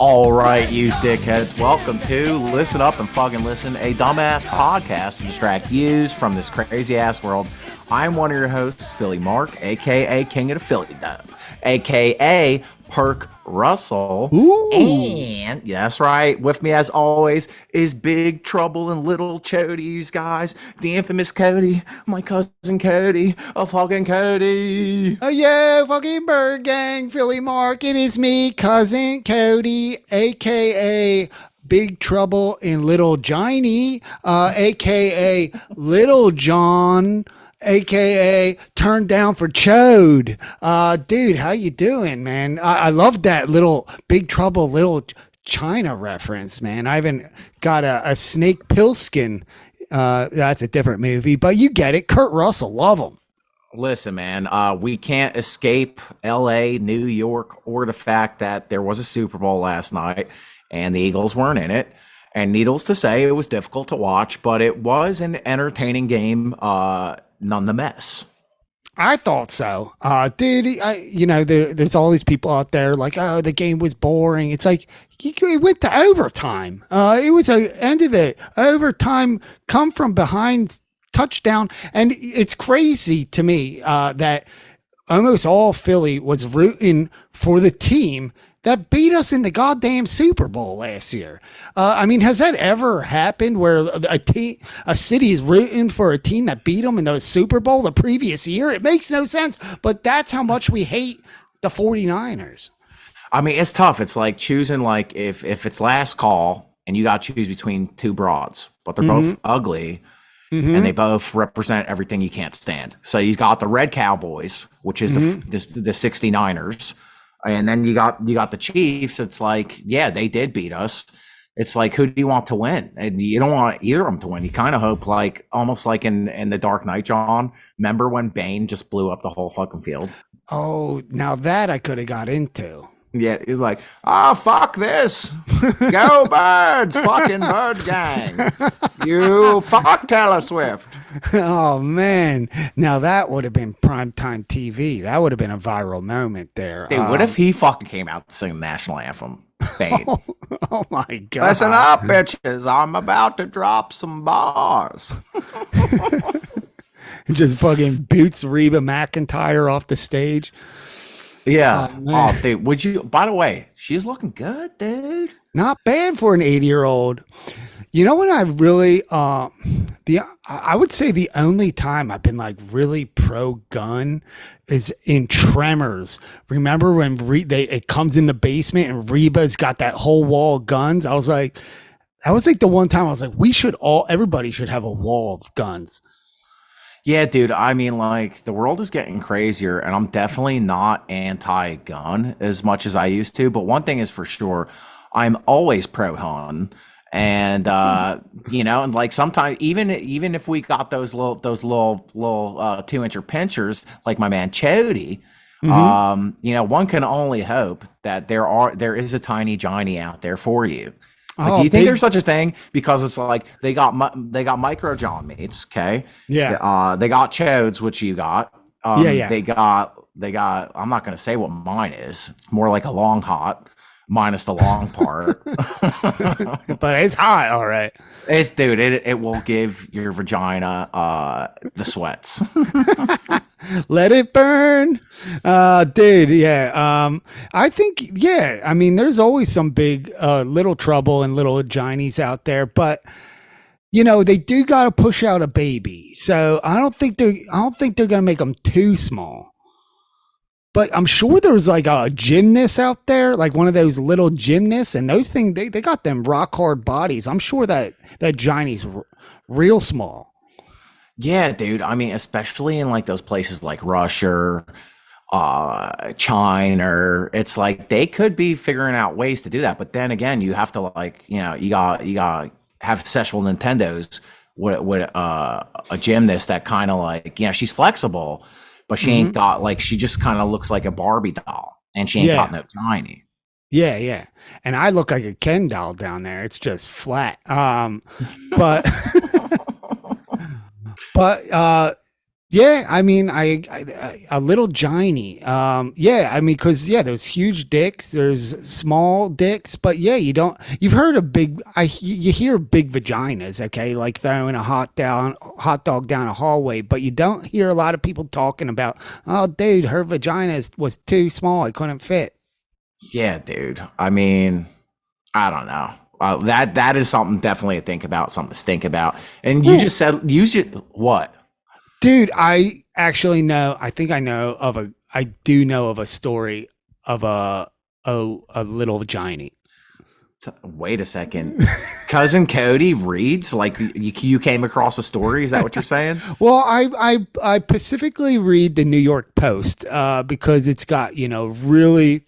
All right, you dickheads, welcome to Listen Up and Fuggin Listen, a dumbass podcast to distract yous from this crazy-ass world. I'm one of your hosts, Philly Mark, a.k.a. King of the Philly Dub, a.k.a. Perk Russell. Ooh. And, yeah, that's right, with me as always is Big Trouble in Little Chodies, guys. The infamous Cody, my cousin Cody, a fucking Cody. Oh yeah, fucking bird gang, Philly Mark. It is me, cousin Cody, aka Big Trouble in Little Johnny, aka Little John, aka Turned Down for Chode. Dude, how you doing, man? I love that little Big Trouble, Little China reference, man. I haven't got a Snake Pilskin. That's a different movie, but you get it. Kurt Russell, love him. Listen, man, we can't escape LA, New York, or the fact that there was a Super Bowl last night and the Eagles weren't in it. And needless to say, it was difficult to watch, but it was an entertaining game nonetheless. I thought so. Dude, there's all these people out there like, oh, the game was boring. It's like, it went to overtime. It was a end of the overtime, come from behind touchdown. And it's crazy to me that almost all Philly was rooting for the team that beat us in the goddamn Super Bowl last year. I mean, has that ever happened where a city is rooting for a team that beat them in the Super Bowl the previous year? It makes no sense, but that's how much we hate the 49ers. I mean, it's tough. It's like choosing, like, if it's last call and you got to choose between two broads, but they're both ugly. And they both represent everything you can't stand. So you got the Red Cowboys, which is the 69ers. And then you got the Chiefs. It's like, yeah, they did beat us. It's like, who do you want to win? And you don't want either of them to win. You kind of hope, like, almost like in The Dark Knight, John. Remember when Bane just blew up the whole fucking field? Oh, now that I could have got into. Yeah, he's like, oh, fuck this. Go Birds, fucking Bird Gang. You fuck Taylor Swift. Oh, man. Now that would have been primetime TV. That would have been a viral moment there. Dude, what if he fucking came out to sing the national anthem? Bane. Oh, my God. Listen up, bitches. I'm about to drop some bars. Just fucking boots Reba McEntire off the stage. Yeah. Oh, dude, would you, by the way, she's looking good, dude. Not bad for an 80-year-old. You know what I really, I would say the only time I've been like really pro-gun is in Tremors. Remember when it comes in the basement and Reba's got that whole wall of guns? I was like, that was like the one time I was like, everybody should have a wall of guns. Yeah, dude. I mean, like, the world is getting crazier, and I'm definitely not anti-gun as much as I used to. But one thing is for sure, I'm always pro-hun. And and like sometimes even if we got those little 2-incher pinchers, like my man Chody, one can only hope that there is a tiny Johnny out there for you. Like, do you think there's such a thing? Because it's like they got micro John meats, okay? Yeah. They got chodes, which you got. Yeah. They got. I'm not going to say what mine is. It's more like a long hot, minus the long part. But it's hot, all right. It will give your vagina the sweats. Let it burn. Dude, yeah. I think, yeah, I mean, there's always some big little trouble and little Johnnies out there, but they do got to push out a baby. So I don't think they're going to make them too small. But I'm sure there's like a gymnast out there, like one of those little gymnasts, and those things, they got them rock hard bodies. I'm sure that Johnny's real small. Yeah, dude. I mean, especially in like those places like Russia, China, it's like they could be figuring out ways to do that. But then again, you have to like, you got have sexual Nintendos with a gymnast that kind of like, she's flexible, but she ain't got like, she just kind of looks like a Barbie doll, and she ain't got no tiny. Yeah. And I look like a Ken doll down there. It's just flat. But Yeah, I mean, a little giny. Yeah, I mean, because there's huge dicks, there's small dicks, but yeah, you've heard of you hear big vaginas, okay, like throwing a hot dog down a hallway, but you don't hear a lot of people talking about, oh, dude, her vagina was too small, I couldn't fit. Yeah, dude. I mean, I don't know. That is something definitely to think about, something to stink about. And you just said, what? Dude, I actually know. I do know of a story of a little vagina. Wait a second. Cousin Cody reads like you came across a story. Is that what you're saying? Well, I specifically read the New York Post because it's got really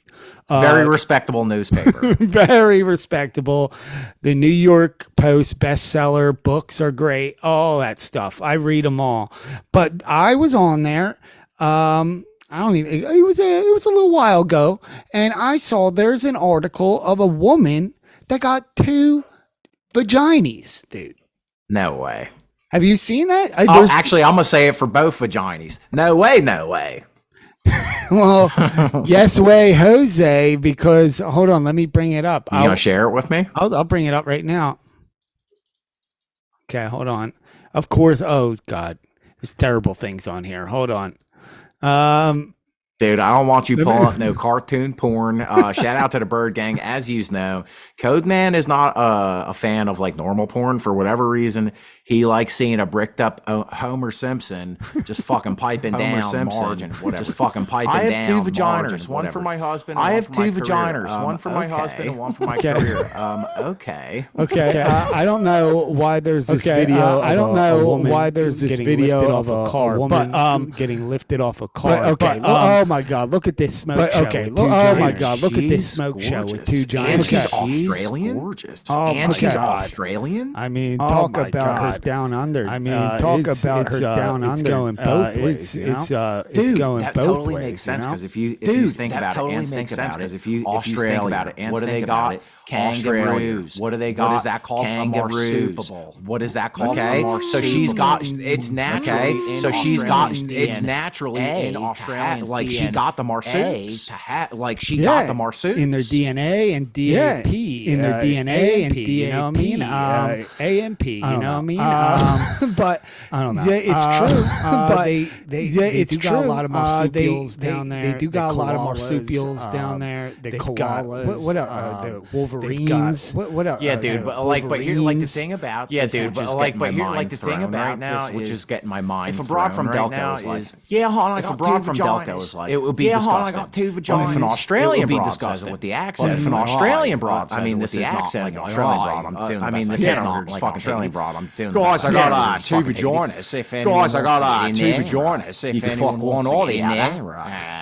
very respectable newspaper. Very respectable. The New York Post bestseller, books are great, all that stuff. I read them all. But I was on there. It was a little while ago, and I saw there's an article of a woman that got 2 vaginas, dude. No way. Have you seen that? Actually, I'm gonna say it for both vaginas. No way, no way. Well, yes way, Jose, because hold on, let me bring it up. You gonna share it with me? I'll bring it up right now. Okay, hold on. Of course, oh God, there's terrible things on here. Hold on. Dude, I don't want you pulling up no cartoon porn. Shout out to the Bird Gang. As you know, Codeman is not a fan of like normal porn for whatever reason. He likes seeing a bricked up Homer Simpson just fucking piping down margin, whatever. Just fucking piping down. I have 2 vaginas, one for my husband. I have 2 vaginas, one for my husband and one for my career. Okay. Okay. I don't know why there's this video. I don't know why there's this video of a car, woman getting lifted off a car. Okay. Oh my God! Look at this smoke show. Okay. Oh my God! Look at this smoke show with 2 giants. She's Australian. Gorgeous. And she's Australian. I mean, talk about her down under. I mean, talk about her down under. It's going both ways. It's going both ways. That totally makes sense because if you think about it and think about it, if you think about it and what do they got? Kangaroos. What do they got? What is that called? Kangaroos. What is that called? Okay. So she's got it's naturally. So she's got it's naturally in Australian. Like she got the marsupials. Like she got the marsupials in their DNA and DAP. In their DNA and you know what I mean? AMP. You know what I mean? But I don't know. Yeah, it's true. But it's true. Got a lot of marsupials down there. They do got a lot of marsupials down there. The koalas. What the Wolverines. What else? Yeah, dude. But here, like the thing about yeah, dude. But here, like the thing about right now, which is getting my mind. If a broad from Delco is like, yeah, hon, if a broad from Delco is like, it would be disgusting. I got 2 vaginas. If an Australian broad says it with the accent, if an Australian broad, I mean, this is accent. Australian broad. I'm doing. I mean, this is not like fucking Australian broad. I'm doing. Guys, I got 2 vaginas. Guys, I got 2 vaginas. If you fuck one or the other,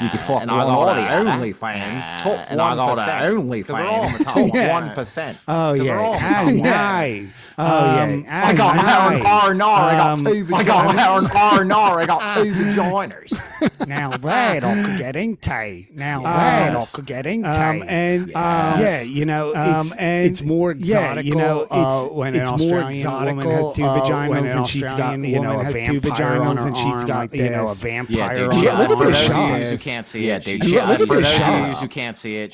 you can fuck one or the OnlyFans. Top 1%. Top 1%. Oh yeah. Yeah. I got I got 2 vaginas. I got 2 vaginas. Now that I could get into. Now that I could get into. And yeah, you know, it's more exotic. You know, when an Australian woman has 2 vaginas and she's got a vampire on her arm, she's got a vampire on her arm. Look at this shot. Who can't see it, dude. Look at this shot. Who can't see it,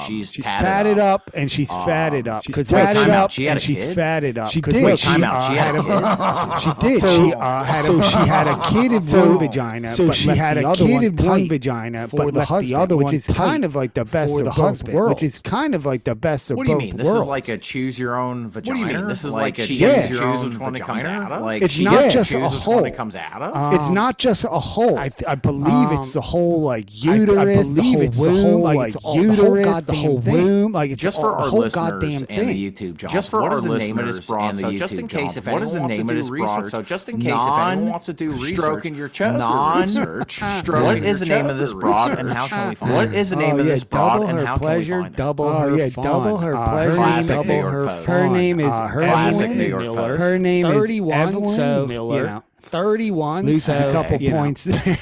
she's tatted up and she's fatted up. She's tatted up and she's fatted up. She did. She did. So she had a kid in one vagina. So she had a kid in one vagina, but left the other one, which is kind of like the best of both worlds. Which is kind of like the best of both worlds. What do you mean? This is like a choose your own vagina. What do you mean? This is like a choose your own vagina. Like it's not just a hole. Comes out of. It's not just a hole. I believe it's the whole like uterus. I believe it's the whole like uterus, the whole womb. Like it's just for our whole goddamn thing. The YouTube job. Just for our listeners and the YouTube job. What is the name of this broad? So just in case if anyone wants to do research, stroking your choker. Non-search. What is the name of this broad and how can we find it? What is the name of this broad and how can we find it? Double her fun. Double her pleasure. Double her fun. Her name is Evelyn Miller. Her name is Evelyn Miller. 31 loses a couple points there.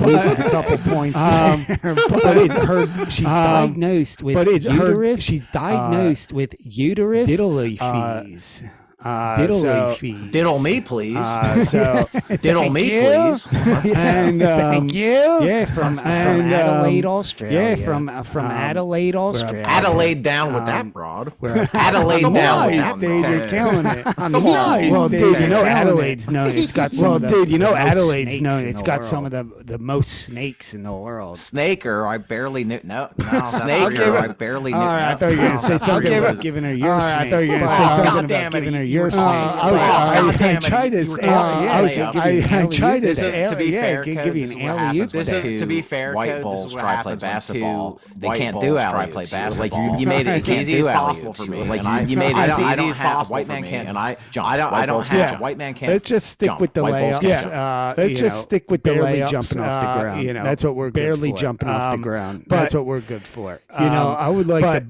Loses a couple points there. But it's her. She's diagnosed with uterus. She's diagnosed with uterus diddly fees. Diddle So fees. Diddle me, please. so Diddle me, you. please. And thank you. Yeah, From and, Adelaide, Australia. Yeah, from Adelaide, Australia. Adelaide down with that broad. we're- Adelaide Come down with on, that dude, you're broad. killing it. Come on. Well, dude, you know Killing it. Adelaide's known. It's got some. Well, of the, dude, you know the most Adelaide's snakes known. in It's the got world. some of the most snakes in the world. Snaker, I barely knew. No, give Snaker, it- I barely knew. All right, I thought you were gonna say something about giving her your snake. I thought you were gonna say Oh, something God about damn it, giving her you your were snake. saying- I tried You this. were I tried this. To be fair, give you an alley-oop. to be fair, white Code, bulls this is what try to happens play when basketball. They White can't bulls do try to alley-oops. play Like basketball. you made it as They can't easy as do possible alley-oops for me. for me. Like And you made it as easy as possible. White for man me, can't and I jump. I don't White have bulls to. can't White man can't. Let's just stick jump. with the White bulls layups. can't jump. Let's just stick with the barely layups. jumping off the ground. You know, That's what we're good barely for. jumping off the ground. But That's what we're good for. You know, I would like to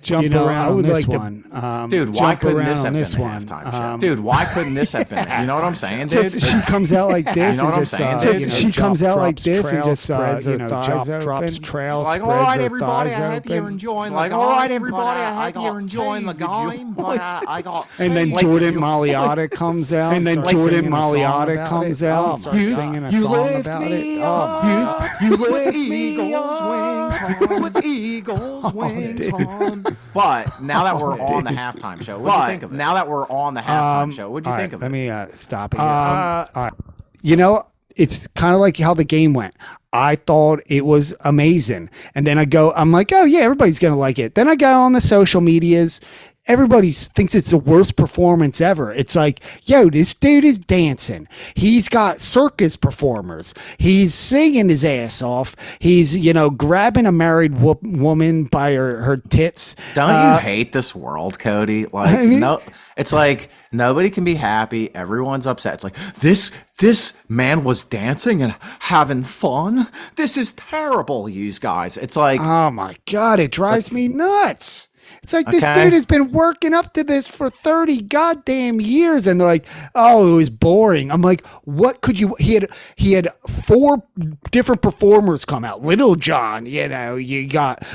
jump around. I would on like this to one. Dude, why jump couldn't around this on have been this the one. halftime show? Dude, why couldn't this have been? You know what I'm saying, dude? Just, she comes out like this You know and what I'm just, saying, just dude? she comes out like this and just spreads her thighs drops open. trail, Like, spreads all right, her everybody, I thighs hope you're open. enjoying Like, the all right, game, everybody, but, I hope got you're enjoying the game, but I got And then like, Jordan Maliotta comes out. And then starts Jordan singing a song Maliotta about comes it. out. Oh, and starts you- singing a song about it. Oh my God. You lift eagle's wings on with eagle's wings on. But now that we're on the halftime show, what'd you think of it? Now that we're on the halftime show, what'd you all think right, of let it? me stop it. Here. All right. You know, it's kind of like how the game went. I thought it was amazing. And then I'm like, oh, yeah, everybody's going to like it. Then I go on the social medias. Everybody thinks it's the worst performance ever. It's like, yo, this dude is dancing. He's got circus performers. He's singing his ass off. He's, grabbing a married woman by her tits. Don't you hate this world, Cody? Like, I mean- no, it's like nobody can be happy. Everyone's upset. It's like this man was dancing and having fun. This is terrible, you guys. It's like, Oh my God, it drives me nuts. It's like this Okay. dude has been working up to this for 30 goddamn years, and they're like, "Oh, it was boring." I'm like, "What could you?" He had 4 different performers come out. Little John, you got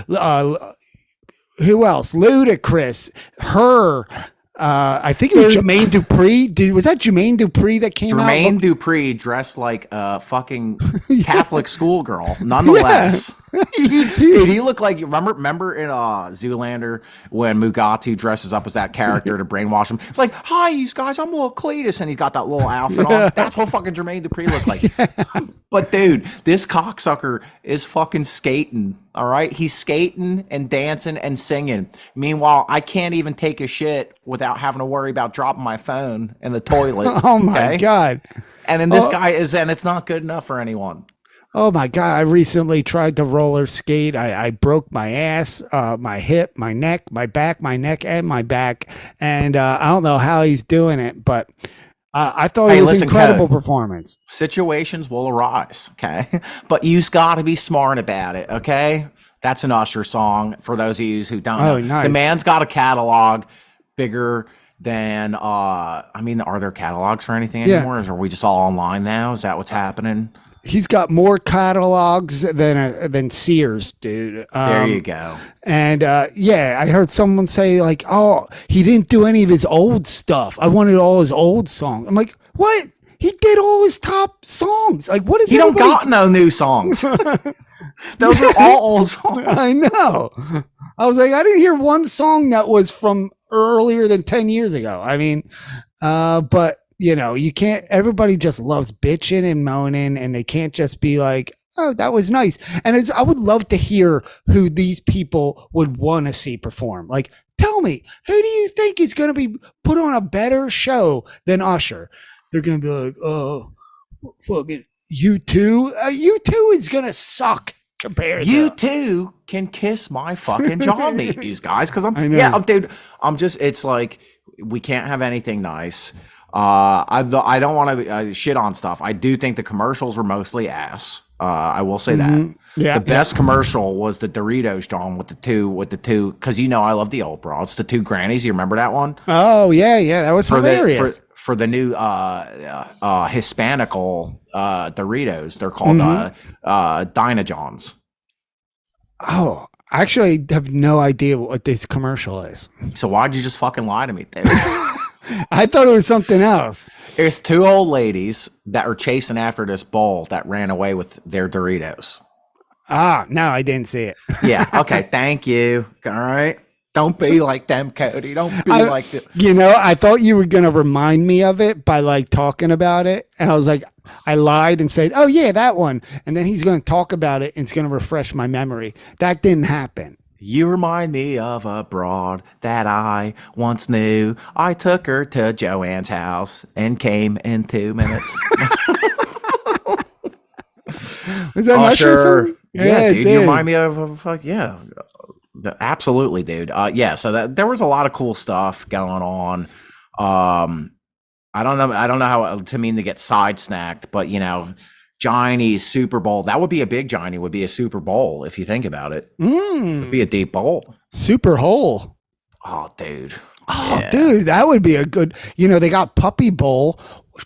who else? Ludacris, her. I think it was Jermaine Dupri. Was that Jermaine Dupri that came out? Jermaine Dupri dressed like a fucking Catholic schoolgirl, nonetheless. Dude, he looked like, remember in Zoolander when Mugatu dresses up as that character to brainwash him? It's like, hi, you guys, I'm little Cletus, and he's got that little outfit on. That's what fucking Jermaine Dupri looked like. But dude, this cocksucker is fucking skating, all right? He's skating and dancing and singing. Meanwhile, I can't even take a shit without having to worry about dropping my phone in the toilet. Oh my okay? God. And then this guy is, and it's not good enough for anyone. Oh my God. I recently tried to roller skate. I broke my ass, my hip, my neck, my back, my neck, and my back. And I don't know how he's doing it, but I thought it was listen, incredible Code. performance. Situations will arise, okay? But you've got to be smart about it, okay? That's an Usher song for those of you who don't know. Nice. The man's got a catalog bigger than, are there catalogs for anything anymore? Or are we just all online now? Is that what's happening? He's got more catalogs than Sears, dude. There you go. And I heard someone say like, "Oh, he didn't do any of his old stuff. I wanted all his old songs." I'm like, "What? He did all his top songs. Like, what is He don't everybody- got no new songs. Those are all old songs. I know. I was like, I didn't hear one song that was from earlier than 10 years ago. I mean, but you can't, everybody just loves bitching and moaning, and they can't just be like, oh, that was nice. And I would love to hear who these people would want to see perform. Like, tell me, who do you think is going to be put on a better show than Usher? They're going to be like, oh, fucking U2. U2 is going to suck compared You to. too can kiss my fucking jaw meat, these guys. Because I know. dude, it's like, we can't have anything nice. I don't want to shit on stuff. I do think the commercials were mostly ass. I will say that. Yeah. The best commercial was the Doritos, John, with the two, because I love the old broads, the 2 grannies. You remember that one? Oh, yeah. That was hilarious. For the new Hispanical Doritos, they're called Dynajohns. Oh, I actually have no idea what this commercial is. So why'd you just fucking lie to me, dude? I thought it was something else. There's two old ladies that are chasing after this bull that ran away with their Doritos. Ah, no, I didn't see it. Yeah. Okay. Thank you. All right. Don't be like them, Cody. Don't be like them. You know, I thought you were going to remind me of it by like talking about it. And I was like, I lied and said, oh, yeah, that one. And then he's going to talk about it and it's going to refresh my memory. That didn't happen. You remind me of a broad that I once knew. I took her to Joanne's house and came in 2 minutes. Was that Oh, not sure. Yeah, dude. it You did. remind me of fuck yeah. Absolutely, dude. Yeah, so there was a lot of cool stuff going on. I don't know how to mean to get side snacked, but you know, Johnny's Super Bowl. That would be a big Johnny, would be a Super Bowl if you think about it. It'd be a deep bowl. Super hole. Oh, dude. Oh, Yeah. dude, that would be a good. You know, they got Puppy Bowl.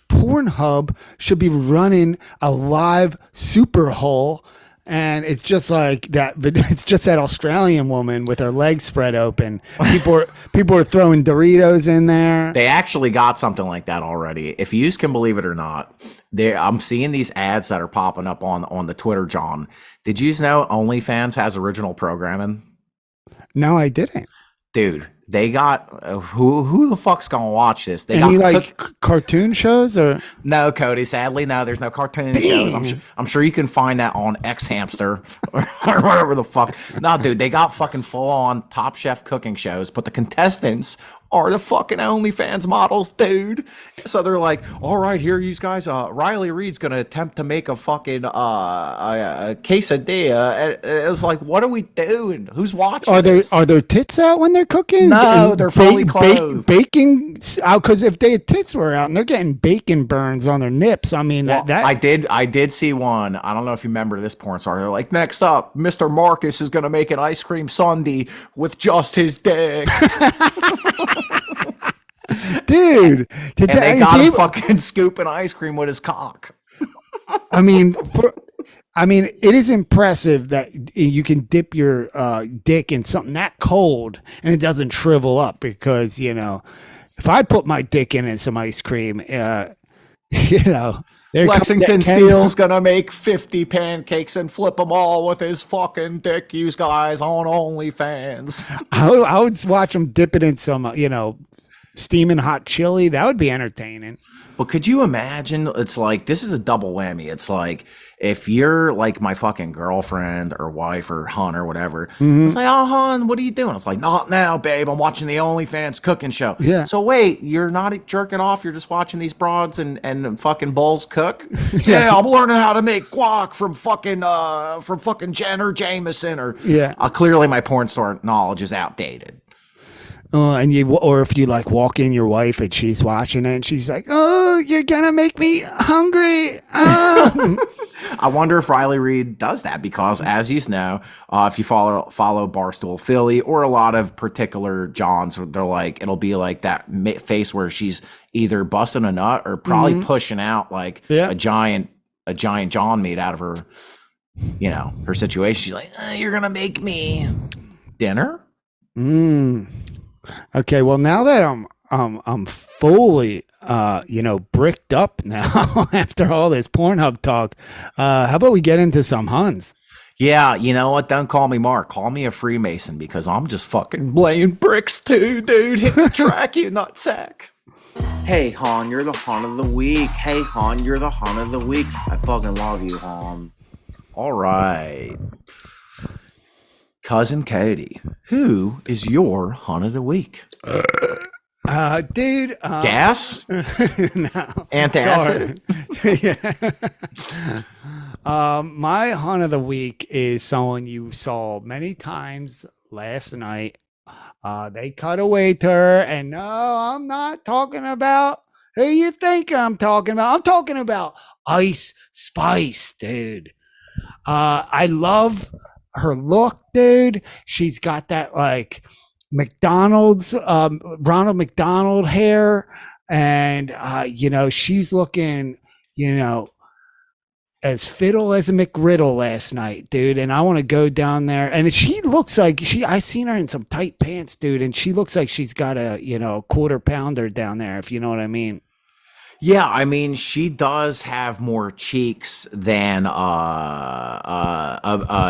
Pornhub should be running a live Super Hole, and it's just like that. It's just that Australian woman with her legs spread open. People are throwing Doritos in there. They actually got something like that already. If you can believe it or not, I'm seeing these ads that are popping up on the Twitter, John. Did you know OnlyFans has original programming? No, I didn't. Dude, they got who the fuck's gonna watch this? They Any got like cartoon shows or no, Cody. Sadly, no. There's no cartoon shows. I'm sure you can find that on X Hamster or whatever the fuck. No, dude, they got fucking full on Top Chef cooking shows, but the contestants are the fucking OnlyFans models, dude. So they're like, all right, here you guys. Riley Reed's gonna attempt to make a fucking a quesadilla. And it's like, what are we doing? Who's watching? are this? there tits out when they're cooking? No, And they're fully clothed. Baking out because if their tits were out and they're getting bacon burns on their nips, I mean Well, that I did see one. I don't know if you remember this porn star. They're like, next up, Mr. Marcus is gonna make an ice cream sundae with just his dick, dude. and they got him fucking scooping ice cream with his cock. I mean, it is impressive that you can dip your dick in something that cold and it doesn't shrivel up. Because you know, if I put my dick in some ice cream, you know, there comes Lexington that Steele's gonna make 50 pancakes and flip them all with his fucking dick. You guys on OnlyFans. I would watch them dip it in some, you know, steaming hot chili. That would be entertaining. But could you imagine? It's like, this is a double whammy. It's like, if you're like my fucking girlfriend or wife or hun or whatever, it's like, oh, hun, what are you doing? It's like, not now, babe. I'm watching the OnlyFans cooking show. Yeah. So wait, you're not jerking off. You're just watching these broads and fucking bulls cook. Yeah, I'm learning how to make guac from fucking Jenner Jameson or Yeah. Clearly, my porn star knowledge is outdated. Or if you like walk in your wife and she's watching it and she's like, "Oh, you're gonna make me hungry." I wonder if Riley Reed does that because, as you know, if you follow Barstool Philly or a lot of particular Johns, they're like, it'll be like that face where she's either busting a nut or probably pushing out like a giant John meat out of her, you know, her situation. She's like, "You're gonna make me dinner." Okay, well now that I'm fully you know, bricked up now after all this Pornhub talk, how about we get into some Huns? Yeah, you know what? Don't call me Mark. Call me a Freemason because I'm just fucking laying bricks too, dude. Hit the track, you nutsack. Hey, Han, you're the Han of the week. Hey, Han, you're the Han of the week. I fucking love you, Han. All right. Cousin Cody, who is your Han of the week? Dude. Gas? No. Antacid? Yeah. My Hun of the week is someone you saw many times last night. They cut a waiter, and no, I'm not talking about who you think I'm talking about. I'm talking about Ice Spice, dude. I love her look, dude. She's got that like McDonald's, Ronald McDonald hair, and you know, she's looking, you know, as fiddle as a McGriddle last night, dude. And I want to go down there. And she looks like I seen her in some tight pants, dude. And she looks like she's got a, quarter pounder down there, if you know what I mean. Yeah, I mean, she does have more cheeks than a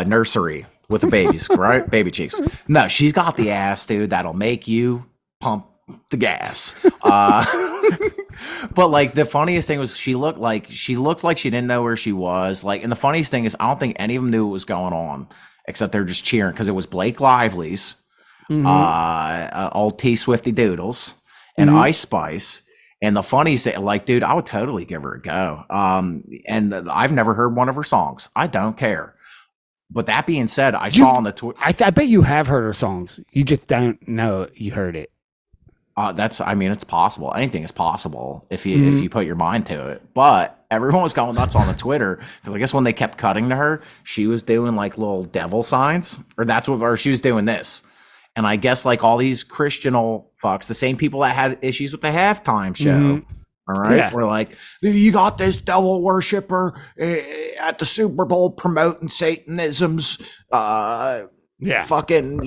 nursery with the babies, right? Baby cheeks. No, she's got the ass, dude, that'll make you pump the gas. But like the funniest thing was she looked like she didn't know where she was. Like, and the funniest thing is I don't think any of them knew what was going on, except they're just cheering because it was Blake Lively's, old T Swifty Doodles, and Ice Spice. And the funniest thing, like, dude, I would totally give her a go. And I've never heard one of her songs. I don't care. But that being said, I saw on the Twitter. I bet you have heard her songs. You just don't know you heard it. It's possible. Anything is possible if you put your mind to it. But everyone was going nuts on the Twitter because I guess when they kept cutting to her, she was doing like little devil signs, or she was doing this. And I guess like all these Christianal fucks, the same people that had issues with the halftime show, all right, Yeah. we're like, you got this devil worshiper at the Super Bowl promoting Satanism's, fucking,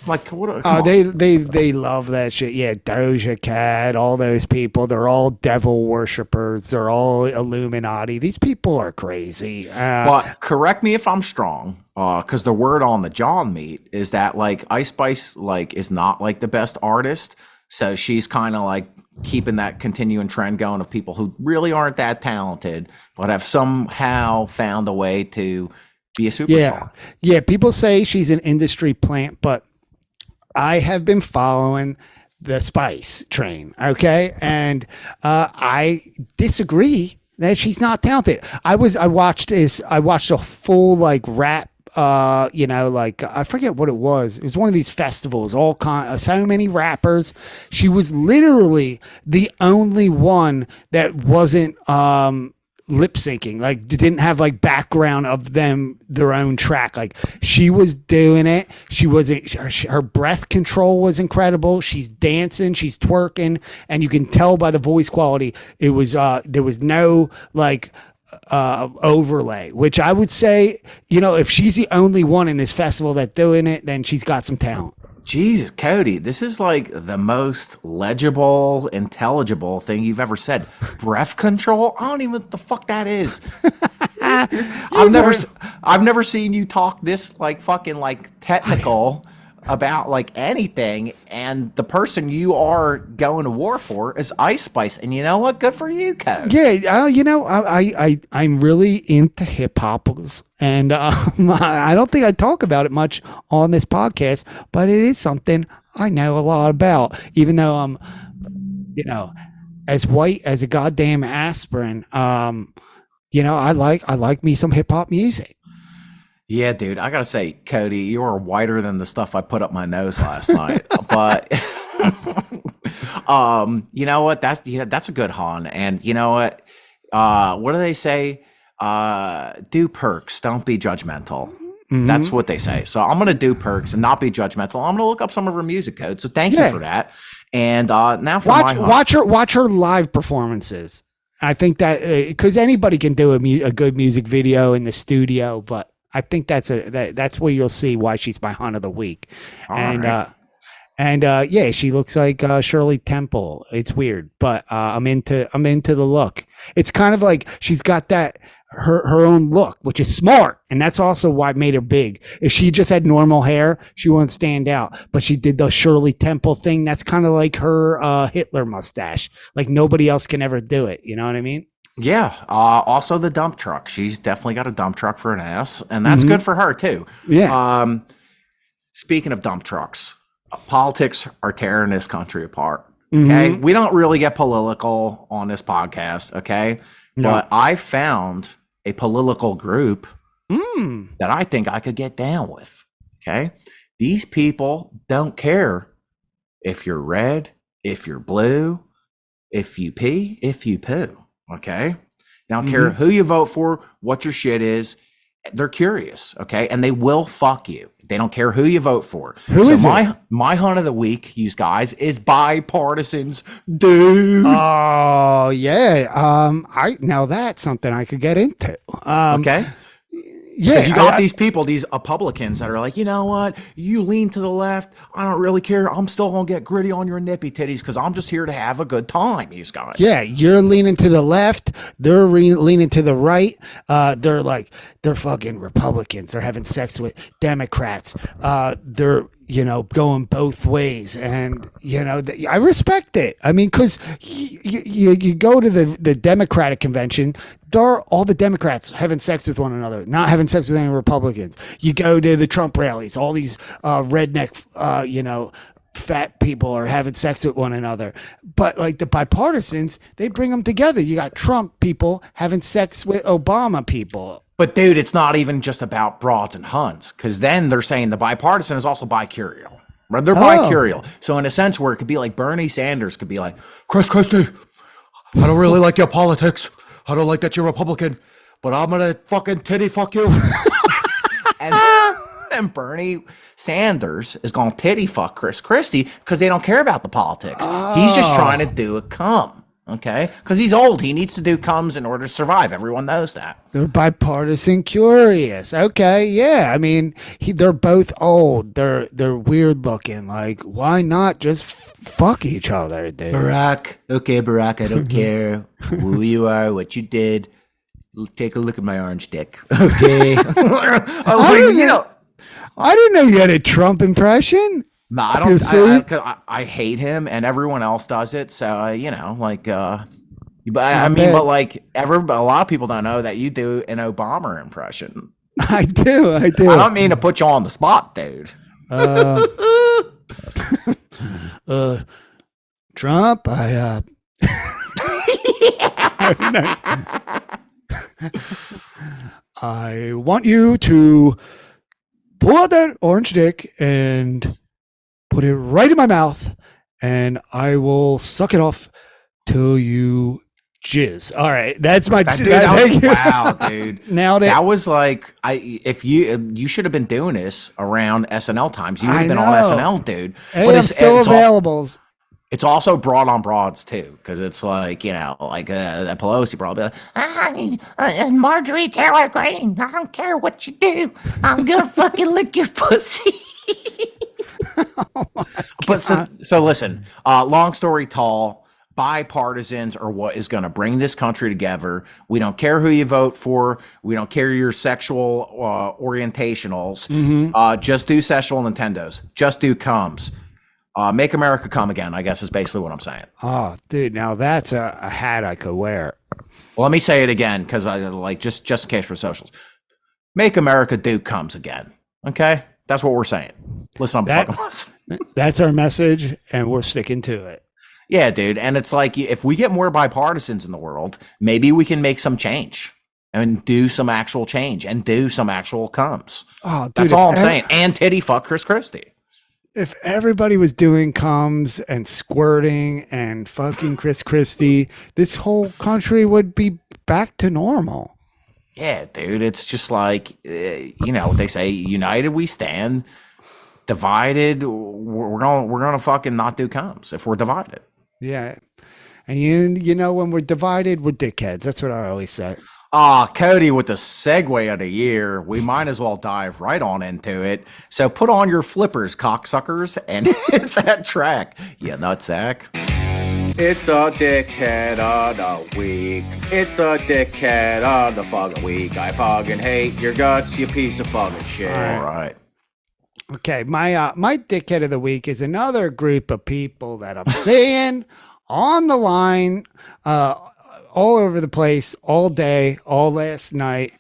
like what? They love that shit. Yeah, Doja Cat, all those people, they're all devil worshippers. They're all Illuminati. These people are crazy. But correct me if I'm strong, because the word on the John meat is that like Ice Spice like is not like the best artist, so she's kind of like keeping that continuing trend going of people who really aren't that talented, but have somehow found a way to be a superstar. Yeah. People say she's an industry plant, but I have been following the Spice train, okay? And I disagree that she's not talented. I watched a full like rap I forget what it was. It was one of these festivals, so many rappers. She was literally the only one that wasn't lip syncing, like didn't have like background of their own track. Like she was doing it. She wasn't, her breath control was incredible. She's dancing, she's twerking, and you can tell by the voice quality it was there was no like overlay, which I would say, if she's the only one in this festival that's doing it, then she's got some talent. Jesus, Cody, this is like the most legible, intelligible thing you've ever said. Breath control? I don't even know what the fuck that is. I've never seen you talk this like fucking like technical about like anything, and the person you are going to war for is Ice Spice, and you know what? Good for you, Cody. Yeah, I'm really into hip hop, and I don't think I talk about it much on this podcast, but it is something I know a lot about, even though I'm, as white as a goddamn aspirin. I like me some hip hop music. Yeah, dude, I gotta say, Cody, you are whiter than the stuff I put up my nose last night. But you know what? That's a good hon. And you know what? What do they say? Do perks, don't be judgmental. Mm-hmm. That's what they say. So I'm gonna do perks and not be judgmental. I'm gonna look up some of her music code. So thank you for that. And now for watch her live performances. I think that because anybody can do a good music video in the studio, but I think that's where you'll see why she's my hunt of the week. Yeah, she looks like Shirley Temple. It's weird, but I'm into the look. It's kind of like she's got that her own look, which is smart, and that's also why it made her big. If she just had normal hair, she wouldn't stand out. But she did the Shirley Temple thing. That's kind of like her Hitler mustache. Like nobody else can ever do it. You know what I mean? Yeah. Also the dump truck. She's definitely got a dump truck for an ass, and that's good for her too. Yeah. Speaking of dump trucks, politics are tearing this country apart. Okay. We don't really get political on this podcast. Okay. No. But I found a political group that I think I could get down with. Okay. These people don't care if you're red, if you're blue, if you pee, if you poo. Okay. They don't care who you vote for, what your shit is. They're curious. Okay. And they will fuck you. They don't care who you vote for. Who is it? My hunt of the week, you guys, is bipartisans, dude. Oh yeah. I now that's something I could get into. Okay. Yeah. You got these people, these Republicans that are like, you know what? You lean to the left. I don't really care. I'm still going to get gritty on your nippy titties because I'm just here to have a good time, these guys. Yeah, you're leaning to the left. They're leaning to the right. They're fucking Republicans. They're having sex with Democrats. They're going both ways, and I respect it. I mean, because you go to the Democratic convention. All the Democrats having sex with one another, not having sex with any Republicans. You go to the Trump rallies, all these redneck, fat people are having sex with one another. But like the bipartisans, they bring them together. You got Trump people having sex with Obama people. But dude, it's not even just about broads and huns, because then they're saying the bipartisan is also bicurial. Right? They're bicurial. So in a sense where it could be like Bernie Sanders could be like, Chris Christie, I don't really like your politics. I don't like that you're Republican, but I'm going to fucking titty fuck you. and Bernie Sanders is going to titty fuck Chris Christie because they don't care about the politics. He's just trying to do a cum, okay? Because he's old. He needs to do cums in order to survive. Everyone knows that. They're bipartisan curious. Okay, yeah. I mean, they're both old. They're weird looking. Like, why not just fuck each other, dude? Barack, I don't care who you are, what you did. Take a look at my orange dick. Okay. I didn't know you had a Trump impression. No, I don't. I hate him, and everyone else does it. So a lot of people don't know that you do an Obama impression. I do. I don't mean to put you on the spot, dude. Trump, I want you to pull out that orange dick and put it right in my mouth, and I will suck it off till you jizz. All right, that's my. Wow, dude, nailed it. That was like if you should have been doing this around SNL times. You would have been on SNL, dude. Hey, but I'm still available. It's also broad on broads too, because it's like that Pelosi probably like, and Marjorie Taylor Greene, I don't care what you do, I'm gonna fucking lick your pussy. But so listen, long story tall, bipartisans are what is going to bring this country together. We don't care who you vote for. We don't care your sexual orientationals. Mm-hmm. Just do sexual Nintendos. Just do cums. Make America come again, I guess is basically what I'm saying. Oh, dude, now that's a hat I could wear. Well, let me say it again, because I like just in case for socials. Make America do comes again. Okay? That's what we're saying. Listen, I'm fucking listening. That's our message, and we're sticking to it. Yeah, dude. And it's like, if we get more bipartisans in the world, maybe we can make some change and do some actual change and do some actual comes. Oh, dude, that's all I'm saying. And titty fuck Chris Christie. If everybody was doing comes and squirting and fucking Chris Christie, this whole country would be back to normal. Yeah, dude. It's just like, what they say, united we stand, divided we're gonna fucking not do comes if we're divided. Yeah. And you know when we're divided, we're dickheads. That's what I always say. Cody, with the segue of the year, we might as well dive right on into it. So put on your flippers, cocksuckers, and hit that track, you nutsack. It's the dickhead of the week. It's the dickhead of the fucking week. I fucking hate your guts, you piece of fucking shit. All right. Okay, my dickhead of the week is another group of people that I'm seeing on the line, all over the place, all day, all last night.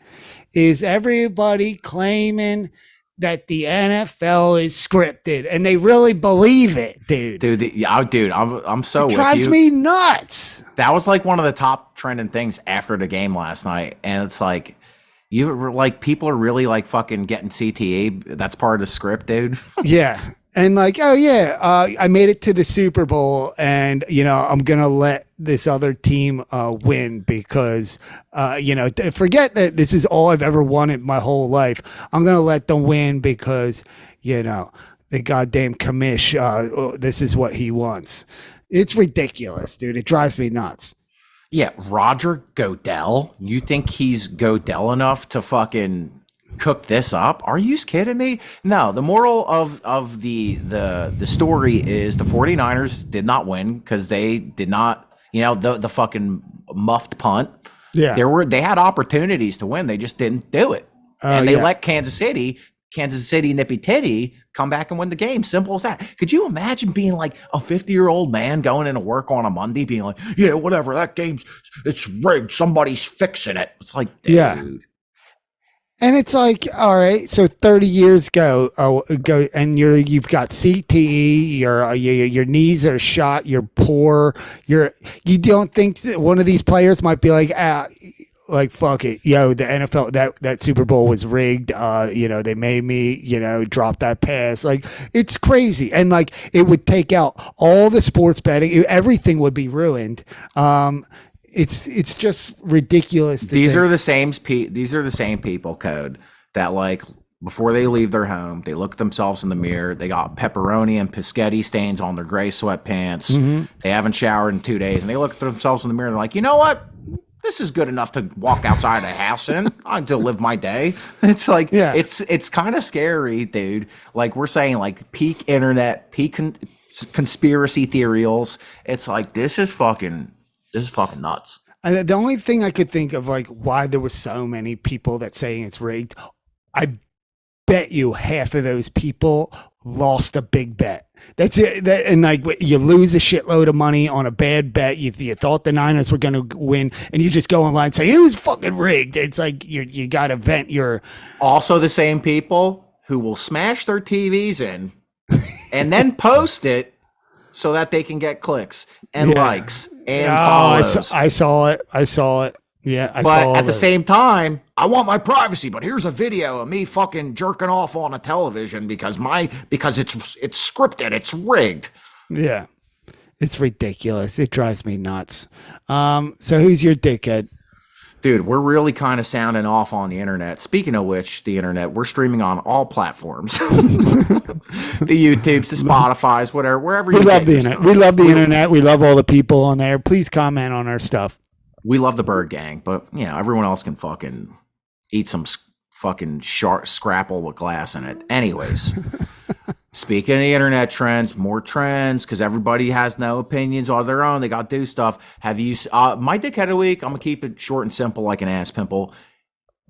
Is everybody claiming that the NFL is scripted, and they really believe it, dude? Dude, I'm so with you. It drives me nuts. That was like one of the top trending things after the game last night, and it's like, people are really like fucking getting CTE. That's part of the script, dude. Yeah. and like, oh yeah, I made it to the Super Bowl, and I'm gonna let this other team win because forget that this is all I've ever wanted my whole life. I'm gonna let them win because the goddamn commish. This is what he wants. It's ridiculous, dude. It drives me nuts. Yeah, Roger Goodell. You think he's Goodell enough to fucking cook this up? Are you kidding me? No, the moral of the story is the 49ers did not win because they did not, the fucking muffed punt. Yeah. They had opportunities to win, they just didn't do it. And they let Kansas City nippy titty come back and win the game. Simple as that. Could you imagine being like a 50-year-old man going into work on a Monday being like, yeah, whatever, that game's, it's rigged, somebody's fixing it. It's like, dude. Yeah. And it's like, all right, so 30 years go, and you've got CTE, your knees are shot, you're poor, you don't think that one of these players might be like, fuck it, the NFL, that Super Bowl was rigged, they made me, drop that pass. Like, it's crazy. And like, it would take out all the sports betting, everything would be ruined. It's just ridiculous. These are the same people, Code, that like before they leave their home, they look at themselves in the mirror. They got pepperoni and piscetti stains on their gray sweatpants. Mm-hmm. They haven't showered in 2 days, and they look at themselves in the mirror and they're like, you know what? This is good enough to walk outside the house in. I like to live my day. It's like, it's kind of scary, dude. Like we're saying, like peak internet, peak conspiracy theorials. It's like this is fucking nuts. And the only thing I could think of, like, why there were so many people that saying it's rigged, I bet you half of those people lost a big bet. That's it. And like, you lose a shitload of money on a bad bet. You thought the Niners were going to win, and you just go online and say it was fucking rigged. It's like you got to vent your. Also, the same people who will smash their TVs in and then post it so that they can get clicks and likes and follows. I saw it. Yeah, but at the same time, I want my privacy. But here's a video of me fucking jerking off on a television because it's scripted, it's rigged. Yeah, it's ridiculous. It drives me nuts. So who's your dickhead? Dude, we're really kind of sounding off on the internet. Speaking of which, the internet, we're streaming on all platforms. The YouTubes, the Spotify's, whatever, wherever you love the internet. We love the internet. We love all the people on there. Please comment on our stuff. We love the Bird Gang, but everyone else can fucking eat some fucking sharp scrapple with glass in it. Anyways, speaking of the internet trends, more trends, because everybody has no opinions on their own. They got to do stuff. Have you, my dickhead of the week, I'm going to keep it short and simple like an ass pimple.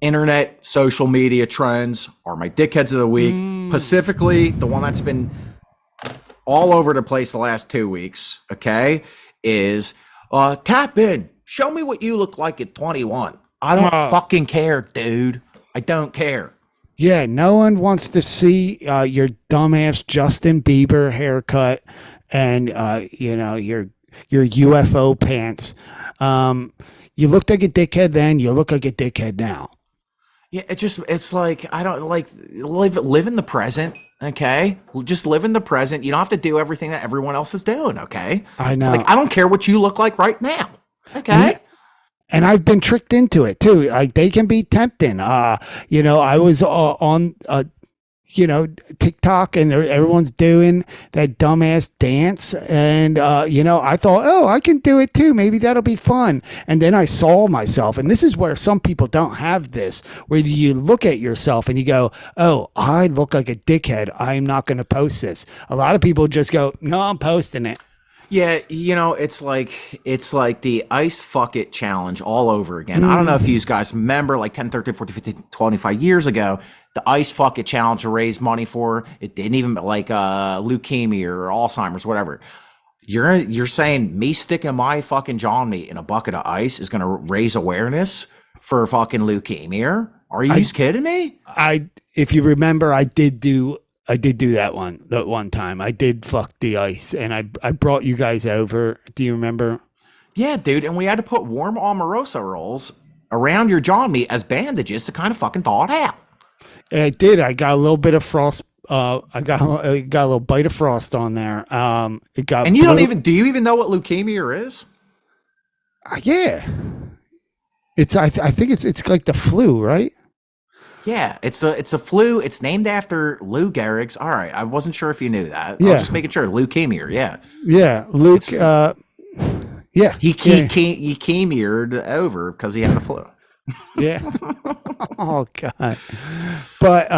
Internet, social media trends are my dickheads of the week. Specifically, the one that's been all over the place the last 2 weeks, okay, is tap in. Show me what you look like at 21. I don't fucking care, dude. I don't care. Yeah, no one wants to see your dumbass Justin Bieber haircut and your UFO pants. You looked like a dickhead then. You look like a dickhead now. Yeah, it's like I don't like live in the present. Okay, just live in the present. You don't have to do everything that everyone else is doing. Okay, I know. It's like I don't care what you look like right now. Okay. And I've been tricked into it too. Like they can be tempting. I was on TikTok and everyone's doing that dumbass dance. And, I thought, oh, I can do it too. Maybe that'll be fun. And then I saw myself. And this is where some people don't have this, where you look at yourself and you go, oh, I look like a dickhead. I'm not going to post this. A lot of people just go, no, I'm posting it. Yeah, it's like the ice fuck it challenge all over again. I don't know if you guys remember, like 10, 13, 14, 15, 25 years ago, the ice fuck it challenge to raise money for, it didn't even like leukemia or Alzheimer's, whatever. You're saying me sticking my fucking jaw meat in a bucket of ice is going to raise awareness for fucking leukemia? Are you kidding me? If you remember, I did do that one time. I did fuck the ice, and I brought you guys over. Do you remember? Yeah, dude. And we had to put warm Omarosa rolls around your jaw meat as bandages to kind of fucking thaw it out. I did. I got a little bit of I got a little bite of frost on there. It got And you don't even, do you even know what leukemia is? yeah. It's I think it's like the flu, right? Yeah, it's a flu. It's named after Lou Gehrig's. All right, I wasn't sure if you knew that. I Yeah. was just making sure. Leukemia, yeah. Yeah, Luke. Yeah, He chemied over because he had the flu. yeah. Oh God. But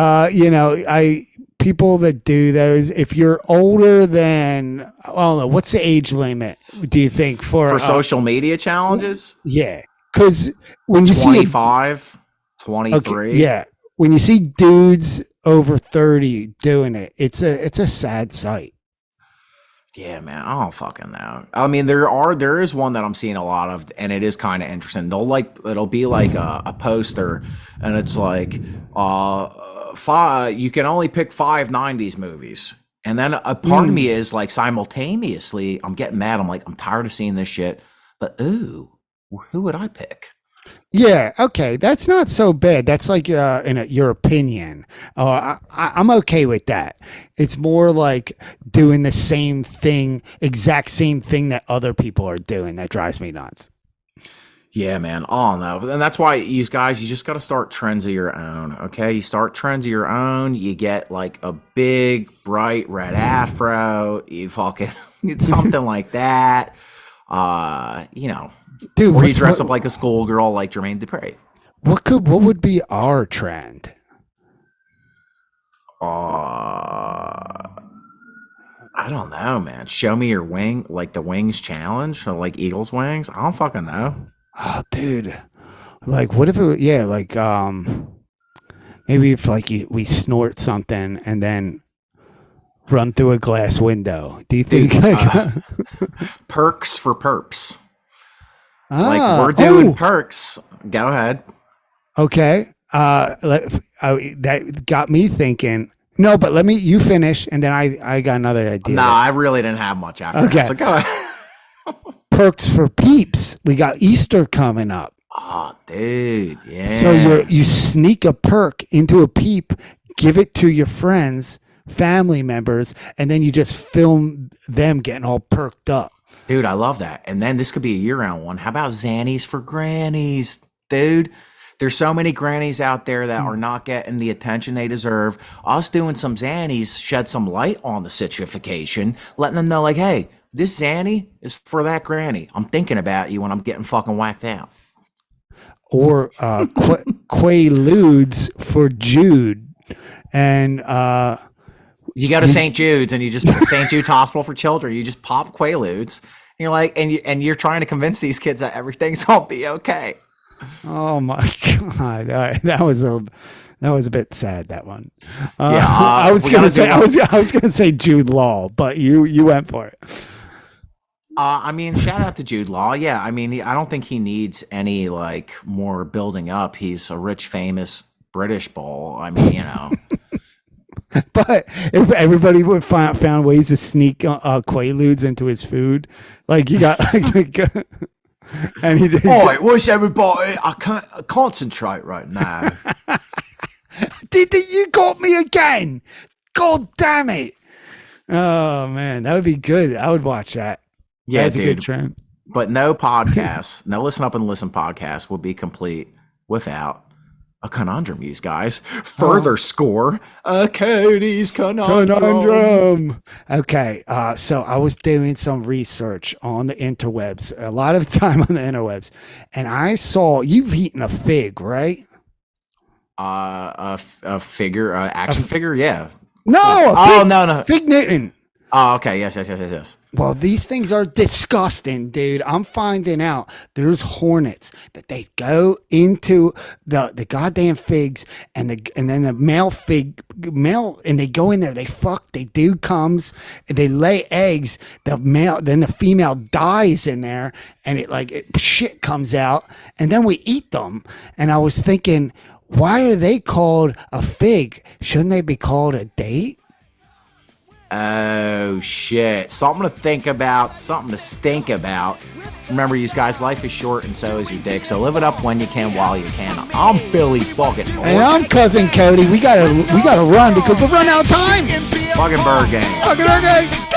people that do those, if you're older than, I don't know, what's the age limit? Do you think for social media challenges? Yeah, because when you see 25, 23. yeah, when you see dudes over 30 doing it, it's a sad sight. Yeah, man, I don't fucking know. I mean, there is one that I'm seeing a lot of, and it is kind of interesting. It'll be like a poster, and it's like, you can only pick 5 '90s movies, and then a part of me is like, simultaneously, I'm getting mad. I'm like, I'm tired of seeing this shit, but ooh, who would I pick? Yeah, okay, that's not so bad. That's like your opinion. I'm okay with that. It's more like doing the same thing, exact same thing that other people are doing that drives me nuts. Yeah, man. Oh no, and that's why you guys, you just got to start trends of your own. Okay, you start trends of your own. You get like a big, bright red afro. You fucking it's something like that. Dude, or you dress up like a schoolgirl, like Jermaine Dupri. What would be our trend? I don't know, man. Show me your wing, like the wings challenge, or like Eagles wings. I don't fucking know. Oh, dude. Like, what if it? Yeah, like maybe if like we snort something and then run through a glass window. Do you think perks for perps? Like we're doing perks. Go ahead. Okay. That got me thinking. No, but you finish, and then I got another idea. No, I really didn't have much after that. So go ahead. Perks for peeps. We got Easter coming up. Oh, dude, yeah. So you sneak a perk into a peep, give it to your friends, family members, and then you just film them getting all perked up. Dude, I love that. And then this could be a year-round one. How about Xannies for grannies, dude? There's so many grannies out there that are not getting the attention they deserve. Us doing some Xannies shed some light on the situation, letting them know, like, hey, this Xanny is for that granny. I'm thinking about you when I'm getting fucking whacked out. Or Quaaludes for Jude. And you go to St. Jude's and you just St. Jude's Hospital for Children. You just pop Quaaludes. And you're like, and you're trying to convince these kids that everything's gonna be okay. Oh my God! All right. That was a bit sad. That one. Yeah, I was gonna say Jude Law, but you went for it. I mean, shout out to Jude Law. Yeah, I mean, I don't think he needs any like more building up. He's a rich, famous British bull. I mean, you know. But if everybody would found ways to sneak Quaaludes into his food, like you got like, and he did. All right, what's everybody? I can't concentrate right now. You got me again? God damn it! Oh man, that would be good. I would watch that. Yeah, that's dude. a good trend. But no podcast, no Listen Up and Listen podcast would be complete without a conundrum, you guys. Further score, Cody's conundrum. Okay, so I was doing some research on the interwebs, a lot of time on the interwebs, and I saw you've eaten a fig, right? A figure, action figure, yeah. No, no, Fig Newton. Oh, okay, yes. Well, these things are disgusting, dude. I'm finding out there's hornets that they go into the goddamn figs and then the male and they go in there, they fuck, they do comes, and they lay eggs. Then the female dies in there, and shit comes out, and then we eat them. And I was thinking, why are they called a fig? Shouldn't they be called a date? Oh shit! Something to think about. Something to stink about. remember, you guys, life is short and so is your dick. So live it up when you can, while you can. I'm Philly Fuggin. And I'm Cousin Cody. We gotta run because we're running out of time. Fuggin' Bird Gang. Fucking okay.